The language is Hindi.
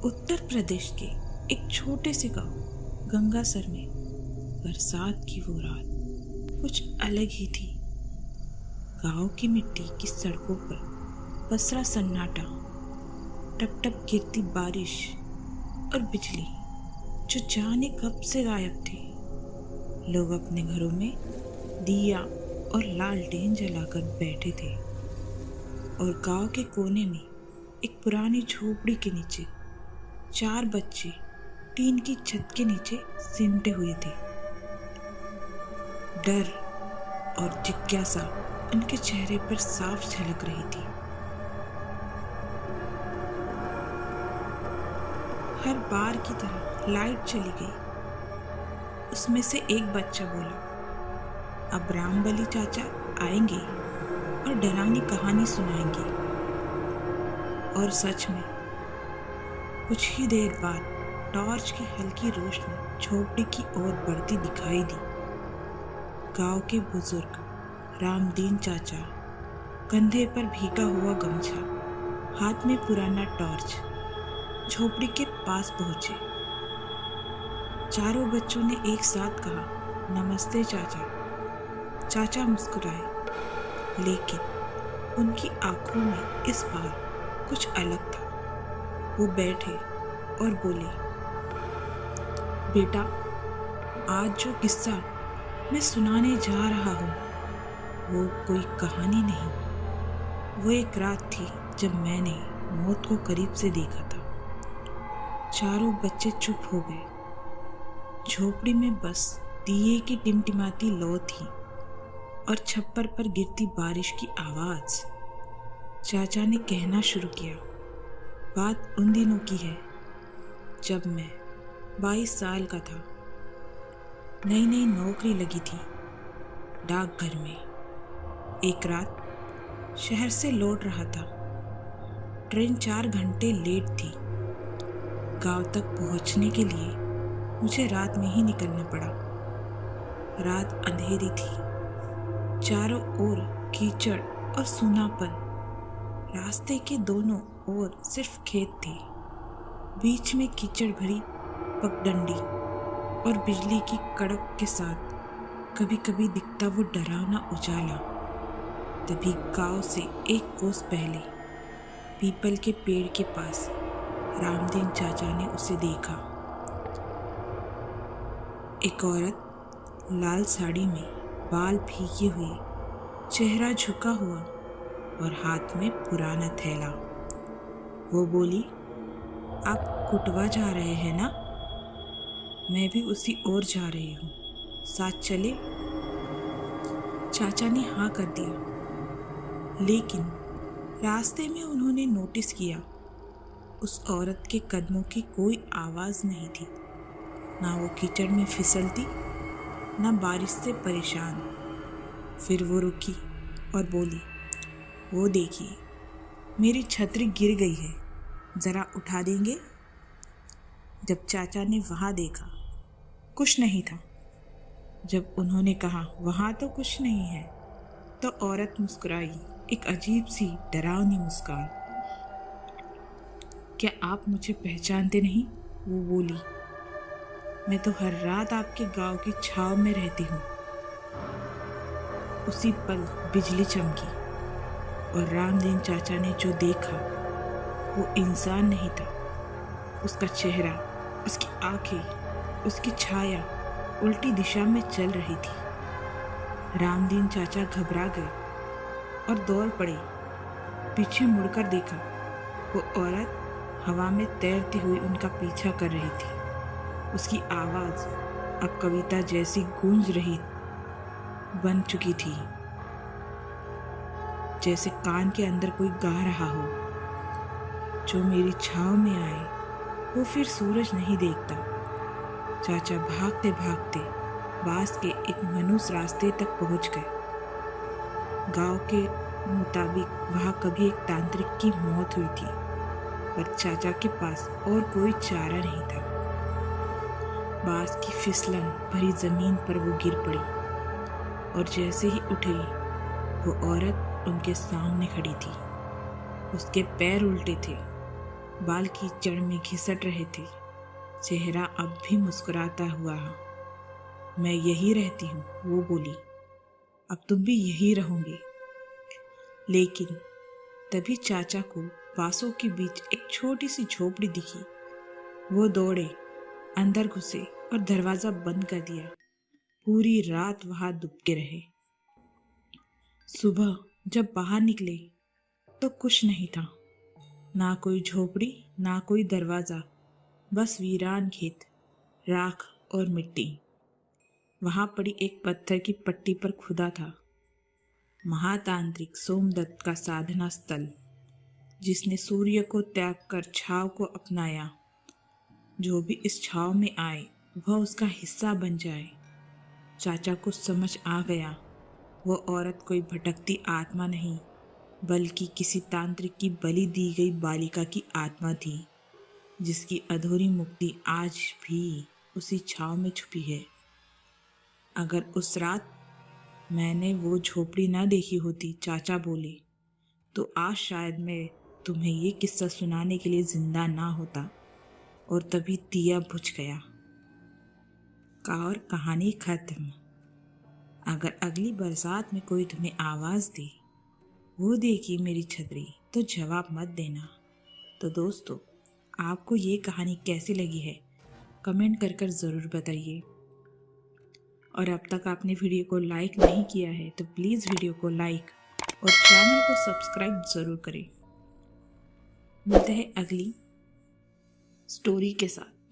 उत्तर प्रदेश के एक छोटे से गांव गंगासर में बरसात की वो रात कुछ अलग ही थी। गांव की मिट्टी की सड़कों पर पसरा सन्नाटा, टप टप गिरती बारिश और बिजली जो जाने कब से गायब थी। लोग अपने घरों में दिया और लालटेन जलाकर बैठे थे और गांव के कोने में एक पुरानी झोपड़ी के नीचे 4 बच्चे टीन की छत के नीचे सिमटे हुए थे। डर और जिज्ञासा उनके चेहरे पर साफ झलक रही थी। हर बार की तरह लाइट चली गई। उसमें से एक बच्चा बोला, अब रामबली चाचा आएंगे और डरावनी कहानी सुनाएंगे। और सच में कुछ ही देर बाद टॉर्च की हल्की रोशनी झोपड़ी की ओर बढ़ती दिखाई दी। गांव के बुजुर्ग रामदीन चाचा कंधे पर भीगा हुआ गमछा, हाथ में पुराना टॉर्च, झोपड़ी के पास पहुंचे। चारों बच्चों ने एक साथ कहा, नमस्ते चाचा। चाचा मुस्कुराए, लेकिन उनकी आंखों में इस बार कुछ अलग था। वो बैठे और बोले, बेटा, आज जो किस्सा मैं सुनाने जा रहा हूँ वो कोई कहानी नहीं। वो एक रात थी जब मैंने मौत को करीब से देखा था। चारों बच्चे चुप हो गए। झोपड़ी में बस दिए की टिमटिमाती लौ थी और छप्पर पर गिरती बारिश की आवाज। चाचा ने कहना शुरू किया, बात उन दिनों की है जब मैं 22 साल का था। नई नई नौकरी लगी थी डाकघर में। एक रात शहर से लौट रहा था। ट्रेन 4 घंटे लेट थी। गांव तक पहुंचने के लिए मुझे रात में ही निकलना पड़ा। रात अंधेरी थी, चारों ओर कीचड़ और सूनापन। रास्ते के दोनों ओर सिर्फ खेत थे। बीच में कीचड़ भरी पगडंडी और बिजली की कड़क के साथ कभी कभी दिखता वो डरावना उजाला। तभी गांव से एक कोस पहले पीपल के पेड़ के पास रामदीन चाचा ने उसे देखा। एक औरत लाल साड़ी में, बाल भीगे हुए, चेहरा झुका हुआ और हाथ में पुराना थैला। वो बोली, आप कुटवा जा रहे हैं ना? मैं भी उसी ओर जा रही हूँ, साथ चले? चाचा ने हाँ कर दिया, लेकिन रास्ते में उन्होंने नोटिस किया उस औरत के कदमों की कोई आवाज़ नहीं थी। ना वो कीचड़ में फिसलती, ना बारिश से परेशान। फिर वो रुकी और बोली, वो देखिए, मेरी छतरी गिर गई है, ज़रा उठा देंगे? जब चाचा ने वहाँ देखा, कुछ नहीं था। जब उन्होंने कहा, वहाँ तो कुछ नहीं है, तो औरत मुस्कुराई, एक अजीब सी डरावनी मुस्कान। क्या आप मुझे पहचानते नहीं? वो बोली, मैं तो हर रात आपके गांव की छाव में रहती हूँ। उसी पल बिजली चमकी और रामदीन चाचा ने जो देखा वो इंसान नहीं था। उसका चेहरा, उसकी आंखें, उसकी छाया उल्टी दिशा में चल रही थी। रामदीन चाचा घबरा गए और दौड़ पड़े। पीछे मुड़कर देखा, वो औरत हवा में तैरती हुई उनका पीछा कर रही थी। उसकी आवाज़ अब कविता जैसी गूंज रही बन चुकी थी, जैसे कान के अंदर कोई गा रहा हो, जो मेरी छाव में आए वो फिर सूरज नहीं देखता। चाचा भागते भागते बांस के एक मनुष्य रास्ते तक पहुंच गए। गांव के मुताबिक वहाँ कभी एक तांत्रिक की मौत हुई थी, पर चाचा के पास और कोई चारा नहीं था। बांस की फिसलन भरी जमीन पर वो गिर पड़ी और जैसे ही उठी, वो औरत उनके सामने खड़ी थी। उसके पैर उल्टे थे, बाल की जड़ में घिसट रहे थे। चेहरा अब भी मुस्कुराता हुआ। मैं यही रहती हूँ, वो बोली। अब तुम भी यही रहोगे। लेकिन तभी चाचा को बांसों के बीच एक छोटी सी झोपड़ी दिखी। वो दौड़े, अंदर घुसे और दरवाजा बंद कर दिया। पूरी रात वहां दुबके रहे। सुबह जब बाहर निकले तो कुछ नहीं था, ना कोई झोपड़ी, ना कोई दरवाजा, बस वीरान खेत, राख और मिट्टी। वहां पड़ी एक पत्थर की पट्टी पर खुदा था महातांत्रिक सोमदत्त का साधना स्थल, जिसने सूर्य को त्याग कर छाव को अपनाया। जो भी इस छाव में आए वह उसका हिस्सा बन जाए। चाचा को समझ आ गया, वो औरत कोई भटकती आत्मा नहीं, बल्कि किसी तांत्रिक की बलि दी गई बालिका की आत्मा थी, जिसकी अधूरी मुक्ति आज भी उसी छाव में छुपी है। अगर उस रात मैंने वो झोपड़ी ना देखी होती, चाचा बोले, तो आज शायद मैं तुम्हें ये किस्सा सुनाने के लिए जिंदा ना होता। और तभी दिया बुझ गया और कहानी खत्म। अगर अगली बरसात में कोई तुम्हें आवाज़ दे, वो देखी मेरी छतरी, तो जवाब मत देना। तो दोस्तों, आपको ये कहानी कैसी लगी है कमेंट कर ज़रूर बताइए। और अब तक आपने वीडियो को लाइक नहीं किया है तो प्लीज़ वीडियो को लाइक और चैनल को सब्सक्राइब ज़रूर करें। मिलते हैं अगली स्टोरी के साथ।